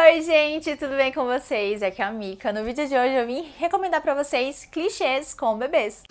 Oi gente, tudo bem com vocês? Aqui é a Mika. No vídeo de hoje eu vim recomendar pra vocês clichês com bebês.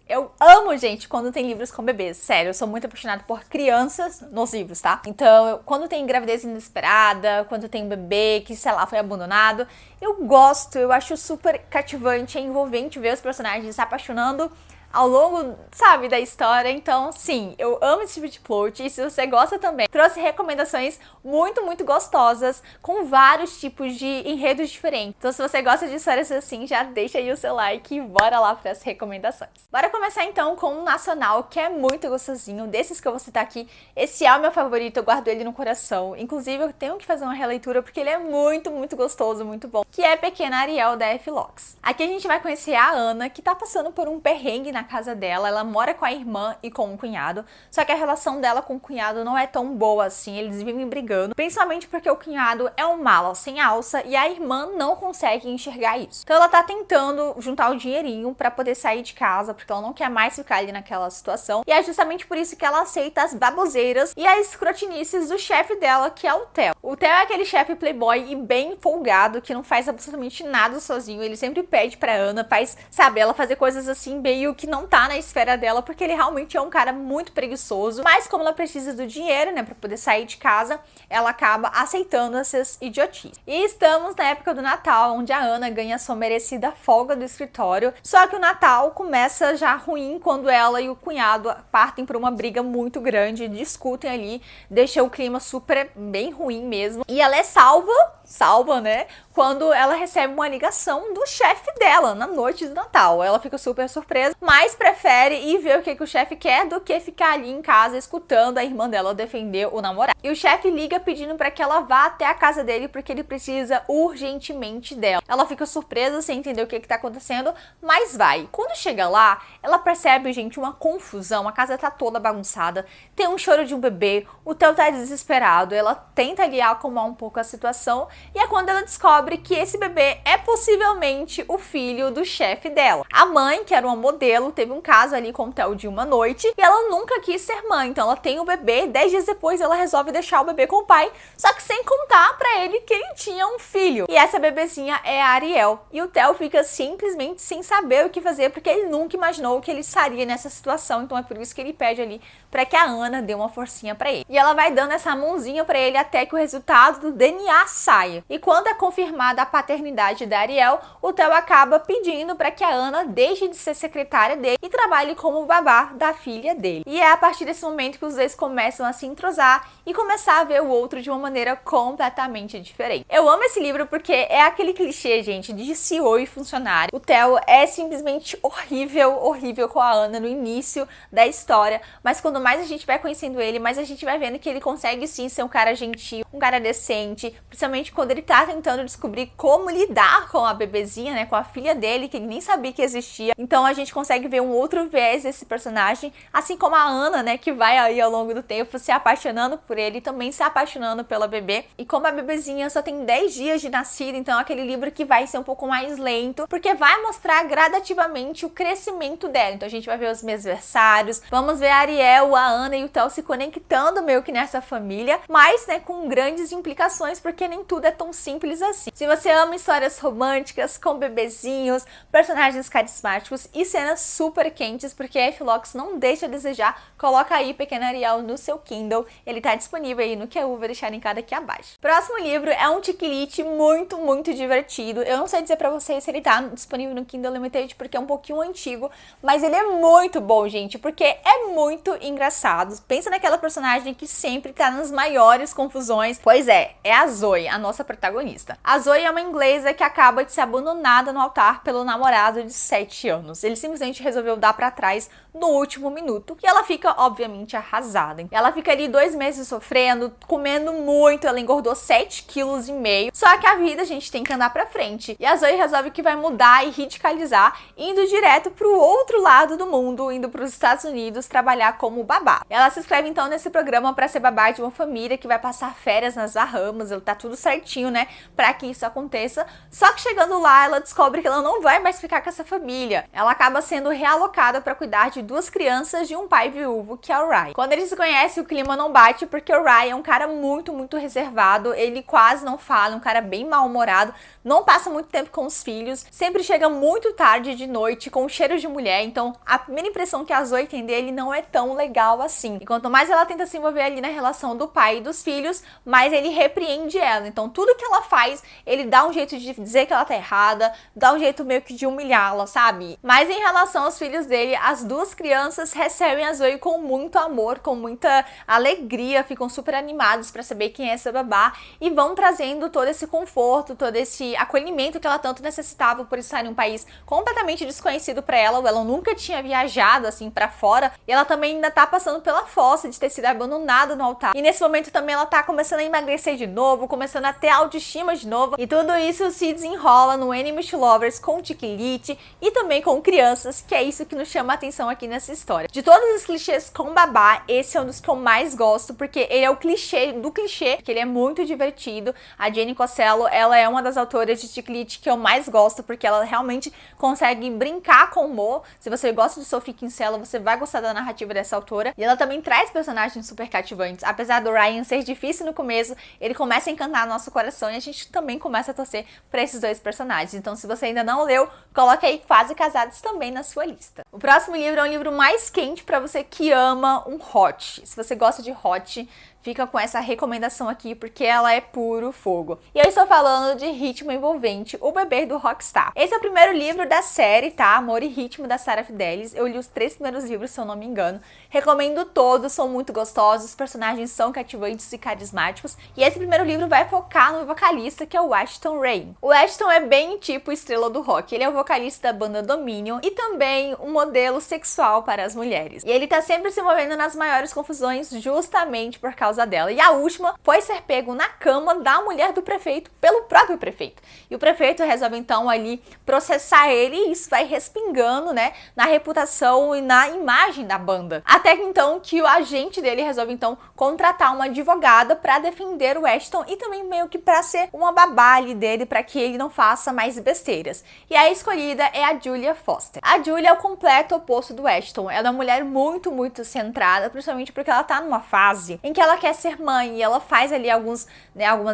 Eu amo, gente, quando tem livros com bebês. Sério, eu sou muito apaixonada por crianças nos livros, tá? Então, quando tem gravidez inesperada, quando tem um bebê que, sei lá, foi abandonado, eu gosto, eu acho super cativante e envolvente ver os personagens se apaixonando ao longo, sabe, da história. Então, sim, eu amo esse tipo de plot. E se você gosta também, trouxe recomendações muito gostosas com vários tipos de enredos diferentes. Então, se você gosta de histórias assim, já deixa aí o seu like e bora lá para as recomendações. Bora começar então com um nacional que é muito gostosinho, desses que eu vou citar aqui. Esse é o meu favorito, eu guardo ele no coração. Inclusive, eu tenho que fazer uma releitura porque ele é muito gostoso, muito bom. Que é Pequena Ariel, da F.Locke. Aqui a gente vai conhecer a Ana, que tá passando por um perrengue na casa dela. Ela mora com a irmã e com o cunhado, só que a relação dela com o cunhado não é tão boa assim, eles vivem brigando, principalmente porque o cunhado é um mala sem alça e a irmã não consegue enxergar isso. Então ela tá tentando juntar o dinheirinho pra poder sair de casa, porque ela não quer mais ficar ali naquela situação, e é justamente por isso que ela aceita as baboseiras e as escrotinices do chefe dela, que é o Theo. O Theo é aquele chefe playboy e bem folgado, que não faz absolutamente nada sozinho, ele sempre pede pra Ana, sabe, ela fazer coisas assim meio que não tá na esfera dela, porque ele realmente é um cara muito preguiçoso, mas como ela precisa do dinheiro, né, pra poder sair de casa, ela acaba aceitando essas idiotices. E estamos na época do Natal, onde a Ana ganha sua merecida folga do escritório, só que o Natal começa já ruim quando ela e o cunhado partem por uma briga muito grande, discutem ali, deixa o clima super bem ruim mesmo, e ela é salva, né, quando ela recebe uma ligação do chefe dela na noite do Natal. Ela fica super surpresa, mas prefere ir ver o que o chefe quer do que ficar ali em casa escutando a irmã dela defender o namorado. E o chefe liga pedindo para que ela vá até a casa dele porque ele precisa urgentemente dela. Ela fica surpresa sem entender o que tá acontecendo, mas vai. Quando chega lá, ela percebe, gente, uma confusão. A casa tá toda bagunçada, tem um choro de um bebê, o Theo tá desesperado, ela tenta ali acalmar um pouco a situação, e é quando ela descobre que esse bebê é possivelmente o filho do chefe dela. A mãe, que era uma modelo, teve um caso ali com o Theo de uma noite e ela nunca quis ser mãe, então ela tem o bebê, 10 dias depois ela resolve deixar o bebê com o pai, só que sem contar pra ele que ele tinha um filho. E essa bebezinha é a Ariel. E o Theo fica simplesmente sem saber o que fazer, porque ele nunca imaginou que ele estaria nessa situação, então é por isso que ele pede ali pra que a Ana dê uma forcinha pra ele. E ela vai dando essa mãozinha pra ele até que o resultado do DNA saia. E quando é confirmada a paternidade da Ariel, o Theo acaba pedindo para que a Ana deixe de ser secretária dele e trabalhe como babá da filha dele. E é a partir desse momento que os dois começam a se entrosar e começar a ver o outro de uma maneira completamente diferente. Eu amo esse livro porque é aquele clichê, gente, de CEO e funcionário. O Theo é simplesmente horrível com a Ana no início da história, mas quando mais a gente vai conhecendo ele, mais a gente vai vendo que ele consegue sim ser um cara gentil, um cara decente, principalmente quando ele tá tentando descobrir como lidar com a bebezinha, né, com a filha dele, que ele nem sabia que existia. Então a gente consegue ver um outro viés desse personagem, assim como a Ana, né, que vai aí ao longo do tempo se apaixonando por ele e também se apaixonando pela bebê. E como a bebezinha só tem 10 dias de nascida, então é aquele livro que vai ser um pouco mais lento, porque vai mostrar gradativamente o crescimento dela. Então a gente vai ver os mesversários, vamos ver a Ariel, a Ana e o Theo se conectando meio que nessa família, mas, né, com grandes implicações, porque nem tudo é tão simples assim. Se você ama histórias românticas, com bebezinhos, personagens carismáticos e cenas super quentes, porque a F.Locke não deixa a desejar, coloca aí Pequena Ariel no seu Kindle. Ele tá disponível aí no QU, vou deixar linkado aqui abaixo. Próximo livro é um chiquilite muito divertido. Eu não sei dizer pra vocês se ele tá disponível no Kindle Limited, porque é um pouquinho antigo, mas ele é muito bom, gente, porque é muito engraçado. Pensa naquela personagem que sempre tá nas maiores confusões. Pois é a Zoe, a nossa protagonista. A Zoe é uma inglesa que acaba de ser abandonada no altar pelo namorado de 7 anos. Ele simplesmente resolveu dar pra trás no último minuto e ela fica, obviamente, arrasada. Ela fica ali 2 meses sofrendo, comendo muito, ela engordou 7,5 kg. Só que a vida, a gente tem que andar pra frente. E a Zoe resolve que vai mudar e radicalizar, indo direto pro outro lado do mundo, indo pros Estados Unidos trabalhar como babá. Ela se inscreve então nesse programa pra ser babá de uma família que vai passar férias nas Bahamas. Ela tá tudo certinho, né, pra que isso aconteça. Só que chegando lá, ela descobre que ela não vai mais ficar com essa família. Ela acaba sendo realocada pra cuidar de de 2 crianças de um pai viúvo, que é o Ryan. Quando eles se conhecem, o clima não bate, porque o Ryan é um cara muito reservado, ele quase não fala, um cara bem mal-humorado, não passa muito tempo com os filhos, sempre chega muito tarde de noite, com cheiro de mulher, então a primeira impressão que a Zoe tem dele não é tão legal assim. E quanto mais ela tenta se envolver ali na relação do pai e dos filhos, mais ele repreende ela. Então tudo que ela faz, ele dá um jeito de dizer que ela tá errada, dá um jeito meio que de humilhá-la, sabe? Mas em relação aos filhos dele, as 2 crianças recebem a Zoe com muito amor, com muita alegria, ficam super animados pra saber quem é essa babá e vão trazendo todo esse conforto, todo esse acolhimento que ela tanto necessitava por estar em um país completamente desconhecido pra ela. Ela nunca tinha viajado assim pra fora e ela também ainda tá passando pela fossa de ter sido abandonada no altar. E nesse momento também ela tá começando a emagrecer de novo, começando a ter autoestima de novo, e tudo isso se desenrola no Enemies to Lovers com Chiquilite e também com crianças, que é isso que nos chama a atenção aqui nessa história. De todos os clichês com babá, esse é um dos que eu mais gosto, porque ele é o clichê do clichê, que ele é muito divertido. A Jenny Costello, ela é uma das autoras de Chiquilite que eu mais gosto, porque ela realmente consegue brincar com o humor. Se você gosta de Sophie Kinsella, você vai gostar da narrativa dessa autora. E ela também traz personagens super cativantes. Apesar do Ryan ser difícil no começo, ele começa a encantar nosso coração e a gente também começa a torcer pra esses 2 personagens. Então, se você ainda não leu, coloque aí Quase Casados também na sua lista. O próximo livro é um livro mais quente pra você que ama um hot. Se você gosta de hot, fica com essa recomendação aqui, porque ela é puro fogo. E eu estou falando de Ritmo Envolvente, o bebê do Rockstar. Esse é o primeiro livro da série, tá? Amor e Ritmo, da Sarah Fidelis. Eu li os 3 primeiros livros, se eu não me engano. Recomendo todos, são muito gostosos, os personagens são cativantes e carismáticos. E esse primeiro livro vai focar no vocalista, que é o Ashton Rain. O Ashton é bem tipo estrela do rock. Ele é o vocalista da banda Dominion e também um modelo sexual para as mulheres. E ele tá sempre se envolvendo nas maiores confusões justamente por causa dela. E a última foi ser pego na cama da mulher do prefeito pelo próprio prefeito. E o prefeito resolve então ali processar ele e isso vai respingando, né, na reputação e na imagem da banda. Até que então que o agente dele resolve então contratar uma advogada para defender o Ashton e também meio que para ser uma babá ali dele, para que ele não faça mais besteiras. E a escolhida é a Julia Foster. A Julia é o completo oposto do Ashton. Ela é uma mulher muito centrada, principalmente porque ela tá numa fase em que ela quer ser mãe e ela faz ali algumas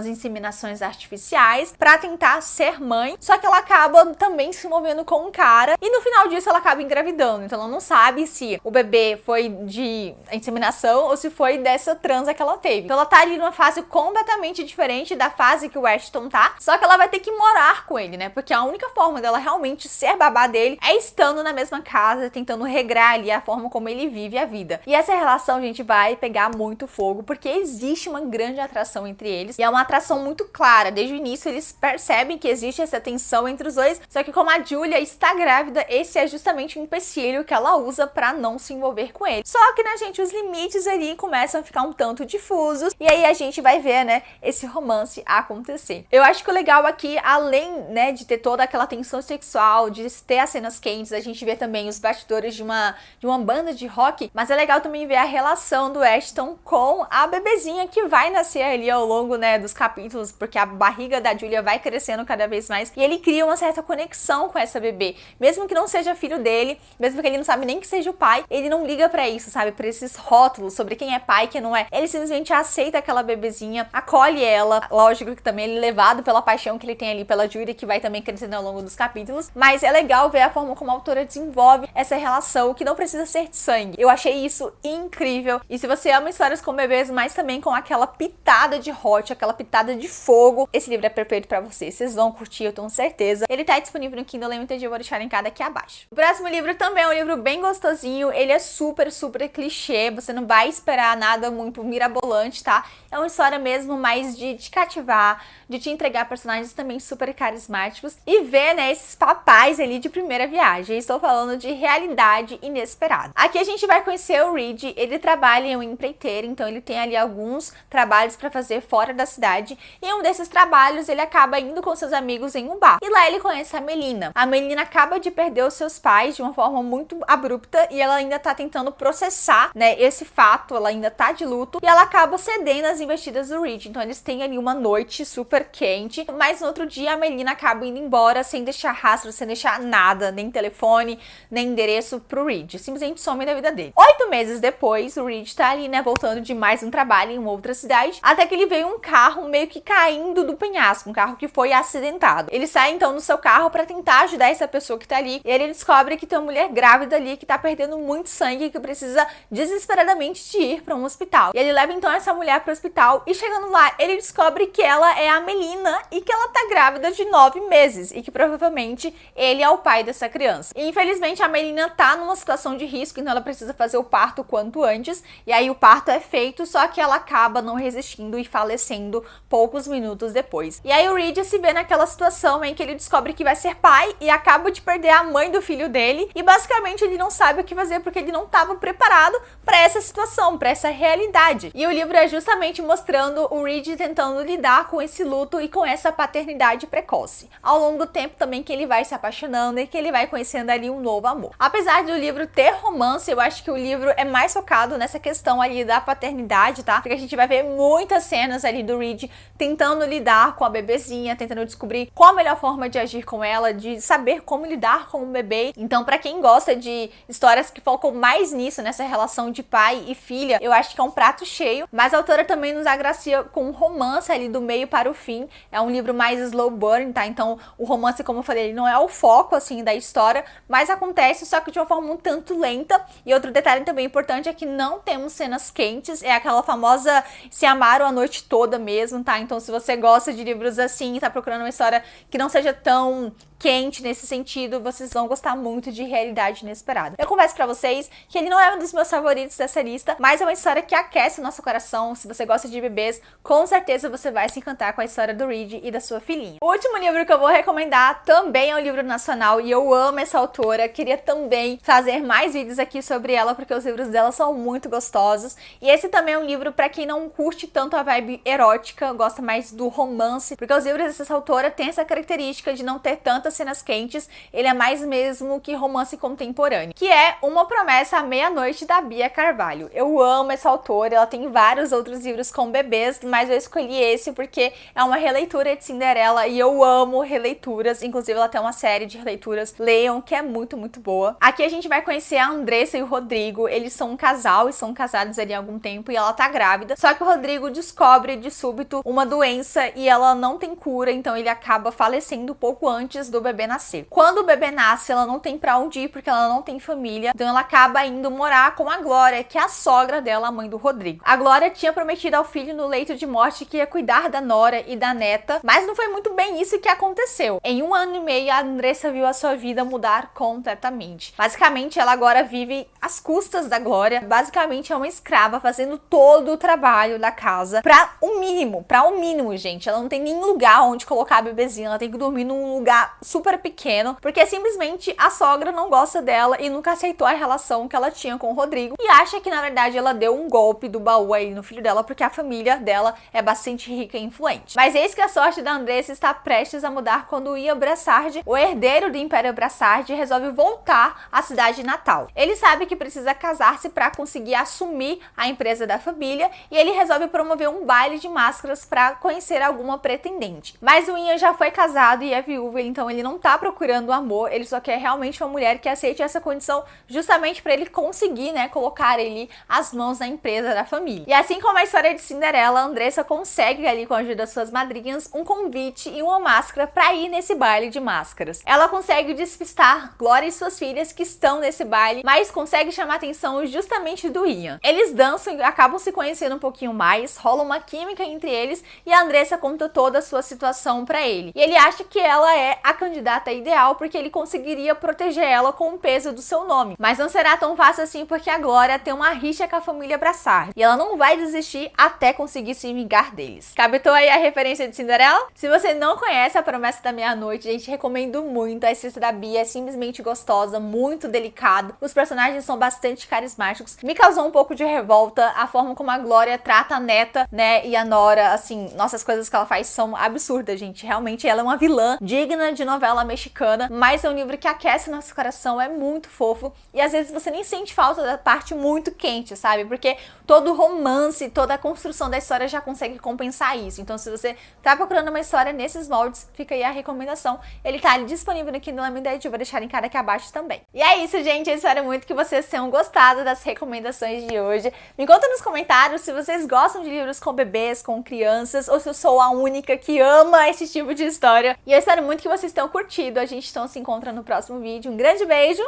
inseminações artificiais pra tentar ser mãe, só que ela acaba também se envolvendo com um cara e no final disso ela acaba engravidando, então ela não sabe se o bebê foi de inseminação ou se foi dessa transa que ela teve. Então ela tá ali numa fase completamente diferente da fase que o Ashton tá, só que ela vai ter que morar com ele, né, porque a única forma dela realmente ser babá dele é estando na mesma casa, tentando regrar ali a forma como ele vive a vida. E essa relação, gente, vai pegar muito fogo, porque existe uma grande atração entre eles, e é uma atração muito clara. Desde o início eles percebem que existe essa tensão entre os dois, só que como a Julia está grávida, esse é justamente o empecilho que ela usa pra não se envolver com ele. Só que, né, gente, os limites ali começam a ficar um tanto difusos, e aí a gente vai ver, né, esse romance acontecer. Eu acho que o legal aqui, além, né, de ter toda aquela tensão sexual, de ter as cenas quentes, a gente vê também os bastidores de uma banda de rock, mas é legal também ver a relação do Ashton com a bebezinha que vai nascer ali ao longo, né, dos capítulos, porque a barriga da Julia vai crescendo cada vez mais e ele cria uma certa conexão com essa bebê, mesmo que não seja filho dele, mesmo que ele não sabe nem que seja o pai, ele não liga pra isso, sabe, pra esses rótulos sobre quem é pai e quem não é. Ele simplesmente aceita aquela bebezinha, acolhe ela, lógico que também ele é levado pela paixão que ele tem ali pela Julia, que vai também crescendo ao longo dos capítulos, mas é legal ver a forma como a autora desenvolve essa relação que não precisa ser de sangue. Eu achei isso incrível, e se você ama histórias com bebês, mas também com aquela pitada de hot, aquela pitada de fogo, esse livro é perfeito pra você. Vocês vão curtir, eu tenho certeza. Ele tá disponível no Kindle Unlimited, eu vou deixar linkado aqui abaixo. O próximo livro também é um livro bem gostosinho, ele é super clichê, você não vai esperar nada muito mirabolante, tá? É uma história mesmo mais de te cativar, de te entregar personagens também super carismáticos e ver, né, esses papais ali de primeira viagem. Estou falando de Realidade Inesperada. Aqui a gente vai conhecer o Reed, ele trabalha em um empreiteiro, então ele tem ali alguns trabalhos para fazer fora da cidade, e um desses trabalhos ele acaba indo com seus amigos em um bar, e lá ele conhece a Melina. A Melina acaba de perder os seus pais de uma forma muito abrupta, e ela ainda tá tentando processar, né, esse fato, ela ainda tá de luto, e ela acaba cedendo às investidas do Reed. Então eles têm ali uma noite super quente, mas no outro dia a Melina acaba indo embora sem deixar rastro, sem deixar nada, nem telefone, nem endereço pro Reed, simplesmente some da vida dele. 8 meses depois, o Reed tá ali, né, voltando de mais um trabalho em uma outra cidade, até que ele vê um carro meio que caindo do penhasco, um carro que foi acidentado. Ele sai então no seu carro pra tentar ajudar essa pessoa que tá ali, e ele descobre que tem uma mulher grávida ali que tá perdendo muito sangue e que precisa desesperadamente de ir pra um hospital. E ele leva então essa mulher pro hospital e chegando lá, ele descobre que ela é a Melina e que ela tá grávida de 9 meses e que provavelmente ele é o pai dessa criança. E infelizmente a Melina tá numa situação de risco, então ela precisa fazer o parto quanto antes, e aí o parto é feito, só que ela acaba não resistindo e falecendo poucos minutos depois. E aí o Reed se vê naquela situação em que ele descobre que vai ser pai e acaba de perder a mãe do filho dele, e basicamente ele não sabe o que fazer porque ele não estava preparado para essa situação, para essa realidade. E o livro é justamente mostrando o Reed tentando lidar com esse luto e com essa paternidade precoce. Ao longo do tempo também que ele vai se apaixonando e que ele vai conhecendo ali um novo amor. Apesar do livro ter romance, eu acho que o livro é mais focado nessa questão ali da paternidade, tá? Porque a gente vai ver muitas cenas ali do Reed tentando lidar com a bebezinha, tentando descobrir qual a melhor forma de agir com ela, de saber como lidar com o bebê. Então, pra quem gosta de histórias que focam mais nisso, nessa relação de pai e filha, eu acho que é um prato cheio, mas a autora também nos agracia com um romance ali do meio para o fim. É um livro mais slow burn, tá? Então, o romance, como eu falei, ele não é o foco, assim, da história, mas acontece, só que de uma forma um tanto lenta. E outro detalhe também importante é que não temos cenas quentes, é aquela famosa se amaram a noite toda mesmo, tá? Então, se você gosta de livros assim e tá procurando uma história que não seja tão quente nesse sentido, vocês vão gostar muito de Realidade Inesperada. Eu confesso pra vocês que ele não é um dos meus favoritos dessa lista, mas é uma história que aquece o nosso coração. Se você gosta de bebês, com certeza você vai se encantar com a história do Reed e da sua filhinha. O último livro que eu vou recomendar também é um livro nacional e eu amo essa autora. Queria também fazer mais vídeos aqui sobre ela, porque os livros dela são muito gostosos. E esse também é um livro pra quem não curte tanto a vibe erótica, gosta mais do romance, porque os livros dessa autora têm essa característica de não ter tantas cenas quentes, ele é mais mesmo que romance contemporâneo, que é Uma Promessa à Meia-Noite, da Bia Carvalho. Eu amo essa autora, ela tem vários outros livros com bebês, mas eu escolhi esse porque é uma releitura de Cinderela e eu amo releituras, inclusive ela tem uma série de releituras, leiam, que é muito, muito boa. Aqui a gente vai conhecer a Andressa e o Rodrigo, eles são um casal e são casados ali há algum tempo e ela tá grávida, só que o Rodrigo descobre de súbito uma doença e ela não tem cura, então ele acaba falecendo pouco antes do bebê nascer. Quando o bebê nasce, ela não tem pra onde ir porque ela não tem família, então ela acaba indo morar com a Glória, que é a sogra dela, a mãe do Rodrigo. A Glória tinha prometido ao filho no leito de morte que ia cuidar da nora e da neta, mas não foi muito bem isso que aconteceu. Em 1 ano e meio, a Andressa viu a sua vida mudar completamente. Basicamente, ela agora vive às custas da Glória, basicamente é uma escrava fazendo todo o trabalho da casa pra o mínimo, gente. Ela não tem nem lugar onde colocar a bebezinha, ela tem que dormir num lugar super pequeno, porque simplesmente a sogra não gosta dela e nunca aceitou a relação que ela tinha com o Rodrigo e acha que na verdade ela deu um golpe do baú aí no filho dela porque a família dela é bastante rica e influente. Mas eis que a sorte da Andressa está prestes a mudar quando o Ian Brassard, o herdeiro do Império Brassard, resolve voltar à cidade natal. Ele sabe que precisa casar-se para conseguir assumir a empresa da família e ele resolve promover um baile de máscaras para conhecer alguma pretendente. Mas o Ian já foi casado e é viúvo, então ele não tá procurando amor, ele só quer realmente uma mulher que aceite essa condição justamente para ele conseguir, né, colocar ali as mãos na empresa da família. E assim como a história de Cinderela, a Andressa consegue ali com a ajuda das suas madrinhas um convite e uma máscara para ir nesse baile de máscaras. Ela consegue despistar Glória e suas filhas que estão nesse baile, mas consegue chamar a atenção justamente do Ian. Eles dançam e acabam se conhecendo um pouquinho mais, rola uma química entre eles e a Andressa conta toda a sua situação para ele. E ele acha que ela é a candidata ideal porque ele conseguiria proteger ela com o peso do seu nome. Mas não será tão fácil assim porque a Glória tem uma rixa com a família Brassard e ela não vai desistir até conseguir se vingar deles. Captou aí a referência de Cinderela? Se você não conhece A Promessa da Meia-Noite, gente, recomendo muito. A escrita da Bia é simplesmente gostosa, muito delicado. Os personagens são bastante carismáticos. Me causou um pouco de revolta a forma como a Glória trata a neta, né, e a nora, assim, nossa, as coisas que ela faz são absurdas, gente. Realmente ela é uma vilã digna de novela mexicana, mas é um livro que aquece nosso coração, é muito fofo e às vezes você nem sente falta da parte muito quente, sabe? Porque todo o romance, toda a construção da história já consegue compensar isso. Então, se você tá procurando uma história nesses moldes, fica aí a recomendação. Ele tá ali disponível no Kindle Unlimited, eu vou deixar linkado aqui abaixo também. E é isso, gente. Eu espero muito que vocês tenham gostado das recomendações de hoje. Me conta nos comentários se vocês gostam de livros com bebês, com crianças, ou se eu sou a única que ama esse tipo de história. E eu espero muito que vocês tenham curtido. A gente então se encontra no próximo vídeo. Um grande beijo.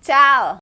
Tchau!